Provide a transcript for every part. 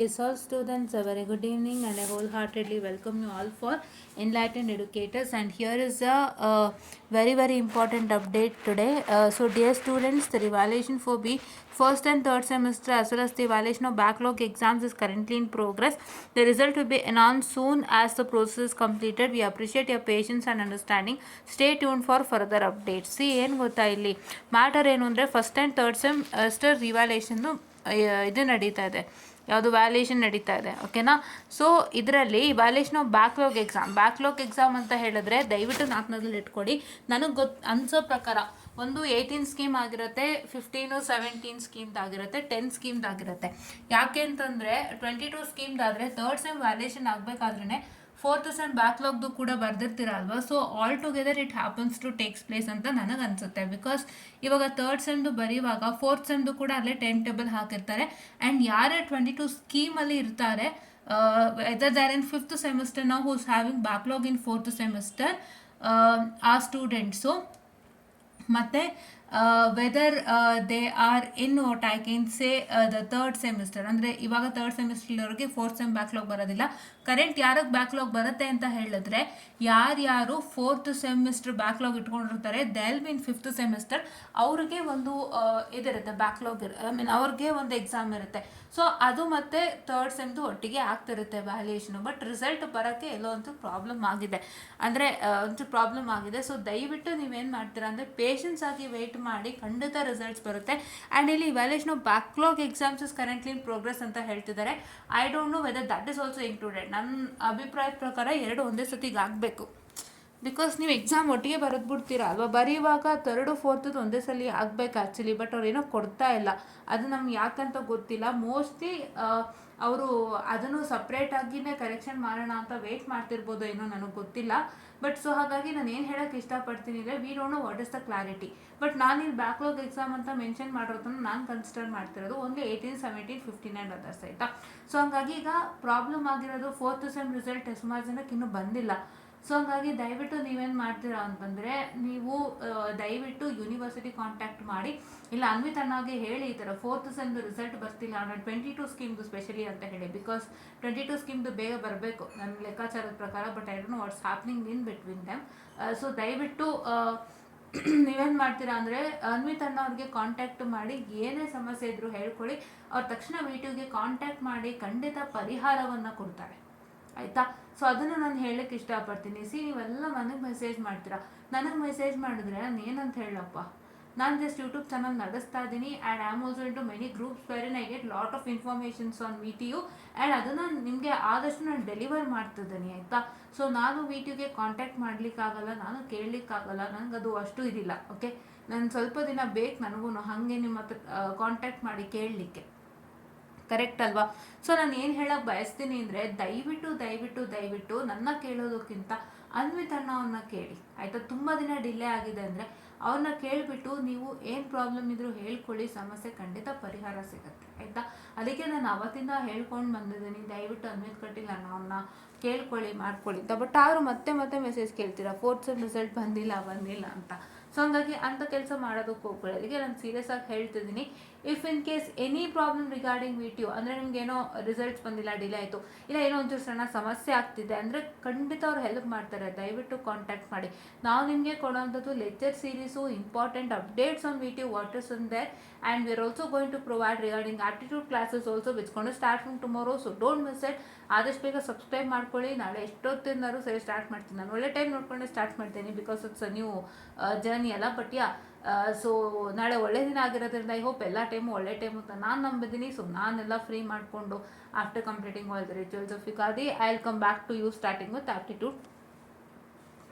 Yes, all students, a very good evening, and I wholeheartedly welcome you all for Enlightened Educators. And here is a very important update today. So, dear students, the evaluation for B first and third semester as well as the evaluation of backlog exams is currently in progress. The result will be announced soon as the process is completed. We appreciate your patience and understanding. Stay tuned for further updates. See, ಏನು ಗೊತ್ತಾ ಇಲ್ಲಿ matter ಏನು ಅಂದರೆ first and third semester ರಿವ್ಯಾಲ್ಯೂಷನ್ನು ಇದು ನಡೀತಾ ಇದೆ. ಯಾವುದು valuation ನಡೀತಾ ಇದೆ, ಓಕೆನಾ. ಸೊ ಇದರಲ್ಲಿ ವ್ಯಾಲ್ಯೂಯೇಷನ್ ಆಫ್ ಬ್ಯಾಕ್ಲಾಗ್ ಎಕ್ಸಾಮ್ ಅಂತ ಹೇಳಿದ್ರೆ ದಯವಿಟ್ಟು ನಾಲ್ಕನೇದಲ್ಲಿ ಇಟ್ಕೊಡಿ. ನನಗೆ ಅನ್ಸೋ ಪ್ರಕಾರ ಒಂದು 18 ಸ್ಕೀಮ್ ಆಗಿರುತ್ತೆ, 15 17 ಸ್ಕೀಮ್ದಾಗಿರುತ್ತೆ, 10 ಸ್ಕೀಮ್ದಾಗಿರುತ್ತೆ. ಯಾಕೆ ಅಂತಂದರೆ 22 ಸ್ಕೀಮ್ದಾದರೆ ಥರ್ಡ್ ಸೆಮ್ ವ್ಯಾಲ್ಯೂಯೇಷನ್ ಆಗಬೇಕಾದ್ರೇ ಫೋರ್ತ್ ಸೆಮ್ ಬ್ಯಾಕ್ಲಾಗ್ದು ಕೂಡ ಬರ್ದಿರ್ತೀರಲ್ವ. So all together it happens to takes place ಅಂತ ನನಗೆ ಅನಿಸುತ್ತೆ. ಬಿಕಾಸ್ ಇವಾಗ ಥರ್ಡ್ ಸೆಮ್ದು ಬರೆಯುವಾಗ ಫೋರ್ತ್ ಸೆಮ್ದು ಕೂಡ ಅಲ್ಲೇ ಟೈಮ್ ಟೇಬಲ್ ಹಾಕಿರ್ತಾರೆ. ಆ್ಯಂಡ್ ಯಾರೇ 22 ಸ್ಕೀಮಲ್ಲಿ ಇರ್ತಾರೆ, whether there in fifth semester ನಾವು who's having backlog in fourth semester ಆ ಸ್ಟೂಡೆಂಟ್ಸು ಮತ್ತು whether they are in what I can say the third semester, ಅಂದರೆ ಇವಾಗ ಥರ್ಡ್ ಸೆಮಿಸ್ಟರ್ವರೆಗೆ ಫೋರ್ತ್ ಸೆಮ್ ಬ್ಯಾಕ್ಲಾಗ್ ಬರೋದಿಲ್ಲ. ಕರೆಂಟ್ ಯಾರಿಗೆ ಬ್ಯಾಕ್ಲಾಗ್ ಬರುತ್ತೆ ಅಂತ ಹೇಳಿದ್ರೆ ಯಾರ್ಯಾರು ಫೋರ್ತ್ ಸೆಮಿಸ್ಟರ್ ಬ್ಯಾಕ್ಲಾಗ್ ಇಟ್ಕೊಂಡಿರ್ತಾರೆ ದೆಲ್ ಮೀನ್ ಫಿಫ್ತ್ ಸೆಮಿಸ್ಟರ್ ಅವ್ರಿಗೆ ಒಂದು ಇದಿರುತ್ತೆ ಬ್ಯಾಕ್ಲಾಗ್, ಅವ್ರಿಗೆ ಒಂದು ಎಕ್ಸಾಮ್ ಇರುತ್ತೆ. ಸೊ ಅದು ಮತ್ತು ಥರ್ಡ್ ಸೆಮ್ದು ಒಟ್ಟಿಗೆ ಆಗ್ತಿರುತ್ತೆ ವ್ಯಾಲ್ಯೂಯೇಷನು. ಬಟ್ ರಿಸಲ್ಟ್ ಬರೋಕ್ಕೆ ಎಲ್ಲೋ ಒಂದು ಪ್ರಾಬ್ಲಮ್ ಆಗಿದೆ, ಅಂದರೆ ಒಂದು ಪ್ರಾಬ್ಲಮ್ ಆಗಿದೆ. ಸೊ ದಯವಿಟ್ಟು ನೀವೇನು ಮಾಡ್ತೀರಾ ಅಂದರೆ ಪೇಷನ್ಸ್ ಆಗಿ ವೆಯ್ಟ್ ಮಾಡಿ, ಖಂಡಿತ ರಿಸಲ್ಟ್ಸ್ ಬರುತ್ತೆ. ಆ್ಯಂಡ್ ಇಲ್ಲಿ valuation of backlog exams is currently in progress ಅಂತ ಹೇಳ್ತಿದ್ದಾರೆ. I don't know whether that is also included. ನನ್ನ ಅಭಿಪ್ರಾಯದ ಪ್ರಕಾರ ಎರಡು ಒಂದೇ ಸತಿಗೆ ಆಗಬೇಕು. ಬಿಕಾಸ್ ನೀವು ಎಕ್ಸಾಮ್ ಒಟ್ಟಿಗೆ ಬರೆದ್ಬಿಡ್ತೀರಾ ಅಲ್ವಾ, ಬರೆಯುವಾಗ ಥರ್ಡು ಫೋರ್ತದ್ದು ಒಂದೇ ಸಲ ಆಗಬೇಕು ಆ್ಯಕ್ಚುಲಿ. ಬಟ್ ಅವ್ರು ಏನೋ ಕೊಡ್ತಾ ಇಲ್ಲ, ಅದು ನಮ್ಗೆ ಯಾಕಂತ ಗೊತ್ತಿಲ್ಲ. ಮೋಸ್ಟ್ಲಿ ಅವರು ಅದನ್ನು ಸಪ್ರೇಟಾಗಿಯೇ ಕರೆಕ್ಷನ್ ಮಾಡೋಣ ಅಂತ ವೆಯ್ಟ್ ಮಾಡ್ತಿರ್ಬೋದು, ಏನೋ ನನಗೆ ಗೊತ್ತಿಲ್ಲ. ಬಟ್ ಸೊ ಹಾಗಾಗಿ ನಾನು ಏನು ಹೇಳೋಕ್ಕೆ ಇಷ್ಟಪಡ್ತೀನಿ ಅಂದರೆ we don't know what is the clarity. But ನಾನು ಇಲ್ಲಿ ಬ್ಯಾಕ್ಲಾಗ್ ಎಕ್ಸಾಮ್ ಅಂತ ಮೆನ್ಷನ್ ಮಾಡಿರೋದನ್ನು ನಾನು ಕನ್ಸಿಡರ್ ಮಾಡ್ತಿರೋದು ಓನ್ಲಿ 18, 17, 15 ಆ್ಯಂಡ್ ಅದರ್ಸ್, ಆಯಿತಾ. ಸೊ ಹಂಗಾಗಿ ಈಗ ಪ್ರಾಬ್ಲಮ್ ಆಗಿರೋದು ಫೋರ್ತ್ ಸೆಮ್ ರಿಸಲ್ಟ್ ಸುಮಾರು ಜನಕ್ಕೆ ಇನ್ನೂ ಬಂದಿಲ್ಲ. ಸೊ ಹಂಗಾಗಿ ದಯವಿಟ್ಟು ನೀವೇನು ಮಾಡ್ತೀರಾ ಅಂತಂದರೆ ನೀವು ದಯವಿಟ್ಟು ಯೂನಿವರ್ಸಿಟಿ ಕಾಂಟ್ಯಾಕ್ಟ್ ಮಾಡಿ, ಇಲ್ಲ ಅನ್ವಿತ್ ಅಣ್ಣಾಗೆ ಹೇಳಿ ಈ ಥರ ಫೋರ್ತ್ ಸೆಮ್ದು ರಿಸಲ್ಟ್ ಬರ್ತಿಲ್ಲ ಅನ್ನೋ 22 ಸ್ಕೀಮ್ದು ಸ್ಪೆಷಲಿ ಅಂತ ಹೇಳಿ. ಬಿಕಾಸ್ 22 ಸ್ಕೀಮ್ದು ಬೇಗ ಬರಬೇಕು ನನ್ನ ಲೆಕ್ಕಾಚಾರದ ಪ್ರಕಾರ. But I don't know what's happening in between them. So ದಯವಿಟ್ಟು ನೀವೇನು ಮಾಡ್ತೀರಾ ಅಂದರೆ ಅನ್ವಿತ್ ಅಣ್ಣ ಅವ್ರಿಗೆ ಕಾಂಟ್ಯಾಕ್ಟ್ ಮಾಡಿ, ಏನೇ ಸಮಸ್ಯೆ ಇದ್ದರೂ ಹೇಳ್ಕೊಳ್ಳಿ. ಅವ್ರು ತಕ್ಷಣ ವಿ2ಗೆ ಕಾಂಟ್ಯಾಕ್ಟ್ ಮಾಡಿ ಖಂಡಿತ ಪರಿಹಾರವನ್ನು ಕೊಡ್ತಾರೆ, ಆಯಿತಾ. ಸೊ ಅದನ್ನು ನಾನು ಹೇಳಕ್ಕೆ ಇಷ್ಟಪಡ್ತೀನಿ. ನೀವೆಲ್ಲ ನನಗೆ ಮೆಸೇಜ್ ಮಾಡ್ತೀರಾ, ನನಗೆ ಮೆಸೇಜ್ ಮಾಡಿದ್ರೆ ನಾನು ಏನಂತ ಹೇಳಪ್ಪ, ನಾನು ಜಸ್ಟ್ ಯೂಟ್ಯೂಬ್ ಚಾನಲ್ ನಡೆಸ್ತಾ ಇದ್ದೀನಿ. And I am also into many groups wherein I get lot of informations on ವಿ2. ಆ್ಯಂಡ್ ಅದನ್ನು ನಿಮಗೆ ಆದಷ್ಟು ನಾನು ಡೆಲಿವರ್ ಮಾಡ್ತಿದ್ದೀನಿ, ಆಯಿತಾ. ಸೊ ನಾನು ವಿ2ಗೆ ಕಾಂಟ್ಯಾಕ್ಟ್ ಮಾಡಲಿಕ್ಕಾಗಲ್ಲ, ನಾನು ಕೇಳಲಿಕ್ಕಾಗಲ್ಲ, ನನಗೆ ಅದು ಅಷ್ಟು ಇದಿಲ್ಲ, ಓಕೆ. ನಾನು ಸ್ವಲ್ಪ ದಿನ ಬೇಕು ನನಗೂ ಹಾಗೆ ನಿಮ್ಮ ಹತ್ರ ಕಾಂಟ್ಯಾಕ್ಟ್ ಮಾಡಿ ಕೇಳಲಿಕ್ಕೆ, ಕರೆಕ್ಟ್ ಅಲ್ವಾ. ಸೊ ನಾನು ಏನು ಹೇಳಕ್ಕೆ ಬಯಸ್ತೀನಿ ಅಂದರೆ ದಯವಿಟ್ಟು ನನ್ನ ಕೇಳೋದಕ್ಕಿಂತ ಅನ್ವಿತ್ ಅಣ್ಣವ್ರನ್ನ ಕೇಳಿ, ಆಯಿತಾ. ತುಂಬ ದಿನ ಡಿಲೇ ಆಗಿದೆ ಅಂದರೆ ಅವ್ರನ್ನ ಕೇಳಿಬಿಟ್ಟು ನೀವು ಏನು ಪ್ರಾಬ್ಲಮ್ ಇದ್ದರೂ ಹೇಳ್ಕೊಳ್ಳಿ, ಸಮಸ್ಯೆ ಖಂಡಿತ ಪರಿಹಾರ ಸಿಗುತ್ತೆ, ಆಯಿತಾ. ಅದಕ್ಕೆ ನಾನು ಅವತ್ತಿಂದ ಹೇಳ್ಕೊಂಡು ಬಂದಿದ್ದೀನಿ, ದಯವಿಟ್ಟು ಅನ್ವಿತ್ ಕಟೀಲ್ ಅಣ್ಣವ್ರನ್ನ ಕೇಳ್ಕೊಳ್ಳಿ, ಮಾಡ್ಕೊಳ್ಳಿ ಅಂತ. ಬಟ್ ಅವರು ಮತ್ತೆ ಮೆಸೇಜ್ ಕೇಳ್ತೀರಾ ಫೋರ್ತ್ ಸೆಮ್ ರಿಸಲ್ಟ್ ಬಂದಿಲ್ಲ ಅಂತ. ಸೊ ಹಂಗಾಗಿ ಅಂಥ ಕೆಲಸ ಮಾಡೋದಕ್ಕೆ ಹೋಗ್ಬೇಡಿ. ಅದಕ್ಕೆ ನಾನು ಸೀರಿಯಸ್ ಆಗಿ ಹೇಳ್ತಿದ್ದೀನಿ. If in case any problem regarding ವಿ2, ಅಂದರೆ ನಿಮ್ಗೇನೋ ರಿಸಲ್ಟ್ಸ್ ಬಂದಿಲ್ಲ, ಡಿಲೇ ಆಯಿತು, ಇಲ್ಲ ಏನೋ ಒಂಚೂರು ಸಣ್ಣ ಸಮಸ್ಯೆ ಆಗ್ತಿದೆ ಅಂದರೆ ಖಂಡಿತ ಅವ್ರು ಹೆಲ್ಪ್ ಮಾಡ್ತಾರೆ. ದಯವಿಟ್ಟು ಕಾಂಟ್ಯಾಕ್ಟ್ ಮಾಡಿ. ನಾವು ನಿಮಗೆ ಕೊಡೋವಂಥದ್ದು lecture series, important updates on ವಿ2, what is in there. And we are also going to provide regarding aptitude classes also which gone to start from tomorrow. So don't miss it. ಆದಷ್ಟು ಬೇಗ subscribe ಮಾಡ್ಕೊಳ್ಳಿ. ನಾಳೆ ಎಷ್ಟೊತ್ತಿಂದಾರು ಸರಿ start ಮಾಡ್ತೀನಿ, ನಾನು ಒಳ್ಳೆ time ನೋಡ್ಕೊಂಡೆ ಸ್ಟಾರ್ಟ್ ಮಾಡ್ತೀನಿ. Because it's a new journey ಅಲ್ಲ. ಬಟ್ ಸೊ ನಾಳೆ ಒಳ್ಳೆ ದಿನ ಆಗಿರೋದ್ರಿಂದ ಐ ಹೋಪ್ ಎಲ್ಲ ಟೈಮು ಒಳ್ಳೆ ಟೈಮು ಅಂತ ನಾನು ನಂಬಿದ್ದೀನಿ. ಸೊ ನಾನೆಲ್ಲ ಫ್ರೀ ಮಾಡಿಕೊಂಡು after completing all the rituals of Ugadi I will come back to you starting with aptitude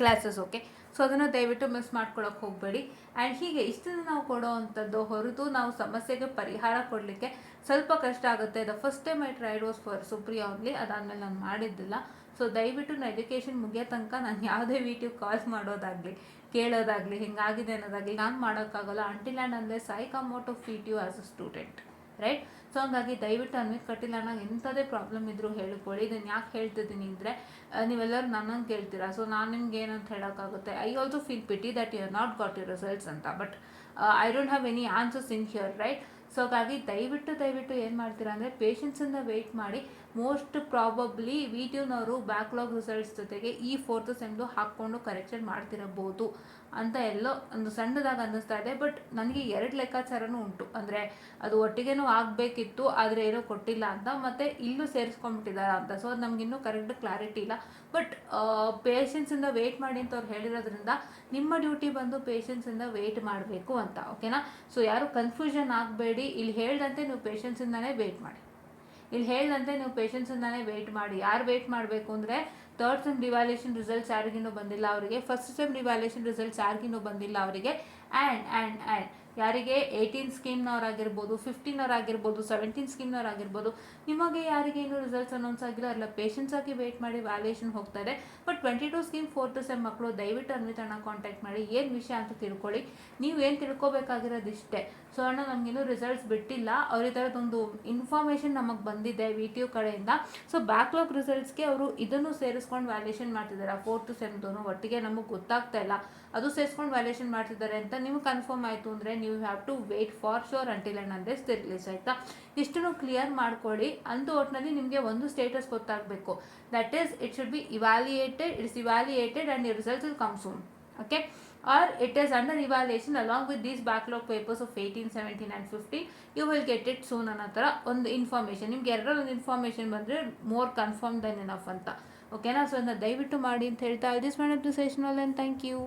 classes, okay. So ಅದನ್ನು ದಯವಿಟ್ಟು ಮಿಸ್ ಮಾಡ್ಕೊಳ್ಳೋಕೆ ಹೋಗಬೇಡಿ. ಆ್ಯಂಡ್ ಹೀಗೆ ಇಷ್ಟನ್ನು ನಾವು ಕೊಡೋ ಅಂಥದ್ದು ಹೊರತು ನಾವು ಸಮಸ್ಯೆಗೆ ಪರಿಹಾರ ಕೊಡಲಿಕ್ಕೆ ಸ್ವಲ್ಪ ಕಷ್ಟ ಆಗುತ್ತೆ. The first time I tried was for Supriya only, ಅದಾದಮೇಲೆ ನಾನು ಮಾಡಿದ್ದಿಲ್ಲ. ಸೊ ದಯವಿಟ್ಟು ನಾನು ಎಜುಕೇಷನ್ ಮುಗಿಯೋ ತನಕ ನಾನು ಯಾವುದೇ ವಿ2 ಕಾಲ್ ಮಾಡೋದಾಗಲಿ ಕೇಳೋದಾಗಲಿ ಹಿಂಗಾಗಿದೆ ಅನ್ನೋದಾಗಲಿ ನಾನು ಮಾಡೋಕ್ಕಾಗಲ್ಲ until and unless I come out of V two as a student, right. So ಹಂಗಾಗಿ ದಯವಿಟ್ಟು ಅನ್ವಿತ್ ಕಟೀಲ್ ಅಣ್ಣ ಎಂಥದೇ ಪ್ರಾಬ್ಲಮ್ ಇದ್ದರೂ ಹೇಳ್ಕೊಳ್ಳಿ. ಇದನ್ನು ಯಾಕೆ ಹೇಳ್ತಿದ್ದೀನಿ ಅಂದರೆ ನೀವೆಲ್ಲರೂ ನನ್ನನ್ನು ಕೇಳ್ತೀರಾ. ಸೊ ನಾನು ನಿಮ್ಗೆ ಏನಂತ ಹೇಳೋಕ್ಕಾಗುತ್ತೆ. I also feel pity that you have not got your results ಅಂತ. But I don't have any answers in here, right. So ಹಾಗಾಗಿ ದಯವಿಟ್ಟು ಏನು ಮಾಡ್ತೀರಾ ಅಂದರೆ ಪೇಷನ್ಸಿಂದ ವೆಯ್ಟ್ ಮಾಡಿ. ಮೋಸ್ಟ್ ಪ್ರಾಬಬ್ಲಿ ವಿಟಿಯುನವರು ಬ್ಯಾಕ್ಲಾಗ್ ರಿಸಲ್ಟ್ಸ್ ಜೊತೆಗೆ ಈ 4th ಸೆಮ್ದು ಹಾಕ್ಕೊಂಡು ಕರೆಕ್ಷನ್ ಮಾಡ್ತಿರಬಹುದು ಅಂತ ಎಲ್ಲೋ ಒಂದು ಸಣ್ಣದಾಗಿ ಅನ್ನಿಸ್ತಾ ಇದೆ. ಬಟ್ ನನಗೆ 2 ಲೆಕ್ಕಾಚಾರನೂ ಉಂಟು. ಅಂದರೆ ಅದು ಒಟ್ಟಿಗೆನೂ ಆಗಬೇಕಿತ್ತು, ಆದರೆ ಏನೋ ಕೊಟ್ಟಿಲ್ಲ ಅಂತ, ಮತ್ತು ಇಲ್ಲೂ ಸೇರಿಸ್ಕೊಂಡ್ಬಿಟ್ಟಿದ್ದಾರೆ ಅಂತ. ಸೊ ಅದು ನಮಗಿನ್ನೂ ಕರೆಕ್ಟ್ ಕ್ಲಾರಿಟಿ ಇಲ್ಲ. ಬಟ್ ಪೇಷನ್ಸಿಂದ ವೆಯ್ಟ್ ಮಾಡಿ ಅಂತ ಅವ್ರು ಹೇಳಿರೋದ್ರಿಂದ ನಿಮ್ಮ ಡ್ಯೂಟಿ ಬಂದು ಪೇಷನ್ಸಿಂದ ವೆಯ್ಟ್ ಮಾಡಬೇಕು ಅಂತ. ಓಕೆನಾ? ಸೊ ಯಾರು ಕನ್ಫ್ಯೂಷನ್ ಆಗಬೇಡಿ. ಇಲ್ಲಿ ಹೇಳ್ದಂತೆ ನೀವು ಪೇಷನ್ಸಿಂದನೇ ವೆಯ್ಟ್ ಮಾಡಿ. ವೆಯ್ಟ್ ಮಾಡಿ. ಯಾರು ವೆಯ್ಟ್ ಮಾಡಬೇಕು ಅಂದರೆ 3rd ಸೆಮ್ ರಿವ್ಯಾಲ್ಯೂಷನ್ ರಿಸಲ್ಟ್ಸ್ ಯಾರಿಗಿನ್ನೂ ಬಂದಿಲ್ಲ ಅವರಿಗೆ, 1st ಸೆಮ್ ರಿವ್ಯಾಲ್ಯೂಷನ್ ರಿಸಲ್ಟ್ಸ್ ಯಾರಿಗಿನ್ನೂ ಬಂದಿಲ್ಲ ಅವರಿಗೆ, ಆ್ಯಂಡ್ ಯಾರಿಗೆ 18 ಸ್ಕೀಮ್ನವರಾಗಿರ್ಬೋದು, 15 17 ಸ್ಕೀಮ್ನವರಾಗಿರ್ಬೋದು, ನಿಮಗೆ ಯಾರಿಗೆ ಇನ್ನೂ ರಿಸಲ್ಟ್ಸ್ ಅನೌನ್ಸ್ ಆಗಿಲ್ಲ ಅಲ್ಲ, ಪೇಷನ್ಸ್ ಆಗಿ ವೆಯ್ಟ್ ಮಾಡಿ. ವ್ಯಾಲ್ಯೂಯೇಷನ್ ಹೋಗ್ತಾ ಇದೆ. ಬಟ್ 22 ಸ್ಕೀಮ್ 4th ಸೆಮ್ ಮಕ್ಕಳು ದಯವಿಟ್ಟು ಅನ್ವಿತಣ್ಣ ಕಾಂಟ್ಯಾಕ್ಟ್ ಮಾಡಿ. ಏನು ವಿಷಯ ಅಂತ ತಿಳ್ಕೊಳ್ಳಿ. ನೀವು ಏನು ತಿಳ್ಕೊಬೇಕಾಗಿರೋದು ಇಷ್ಟೇ. ಸೊ ಅಣ್ಣ ನಮಗಿನ್ನೂ ರಿಸಲ್ಟ್ಸ್ ಬಿಟ್ಟಿಲ್ಲ, ಅವ್ರ ಈ ಥರದೊಂದು ಇನ್ಫಾರ್ಮೇಷನ್ ನಮಗೆ ಬಂದಿದೆ ವಿಟಿಯು ಕಡೆಯಿಂದ. ಸೊ ಬ್ಯಾಕ್ಲಾಗ್ ರಿಸಲ್ಟ್ಸ್ಗೆ ಅವರು ಇದನ್ನು ಸೇರಿಸ್ಕೊಂಡು ವ್ಯಾಲ್ಯೂಯೇಷನ್ ಮಾಡ್ತಿದ್ದಾರೆ. 4th ಸೆಮ್ದು ಒಟ್ಟಿಗೆ ನಮಗೆ ಗೊತ್ತಾಗ್ತಾ ಇಲ್ಲ, ಅದು ಸೇರಿಸ್ಕೊಂಡು ವ್ಯಾಲ್ಯೂಯೇಷನ್ ಮಾಡ್ತಿದ್ದಾರೆ ಅಂತ ನಿಮ್ಗೆ ಕನ್ಫರ್ಮ್ ಆಯಿತು ಅಂದರೆ ನೀವು have to wait for sure until and unless they release. ಆಯಿತಾ? ಇಷ್ಟನ್ನು ಕ್ಲಿಯರ್ ಮಾಡ್ಕೊಳ್ಳಿ. ಅಂತೂ ಒಟ್ಟಿನಲ್ಲಿ ನಿಮಗೆ ಒಂದು ಸ್ಟೇಟಸ್ ಗೊತ್ತಾಗಬೇಕು. That is it should be evaluated and your results will come soon. Okay? Or it is under evaluation along with these backlog papers of 18, 17 and 15. You will get it soon ಅನ್ನೋ ಥರ ಒಂದು information. ನಿಮ್ಗೆ ಎರಡರಲ್ಲೊಂದು information ಬಂದರೆ more confirm then enough ಅಂತ. ಓಕೆನಾ? So ಅದನ್ನ ದಯವಿಟ್ಟು ಮಾಡಿ ಅಂತ ಹೇಳ್ತಾ this mind up the session all, and thank you.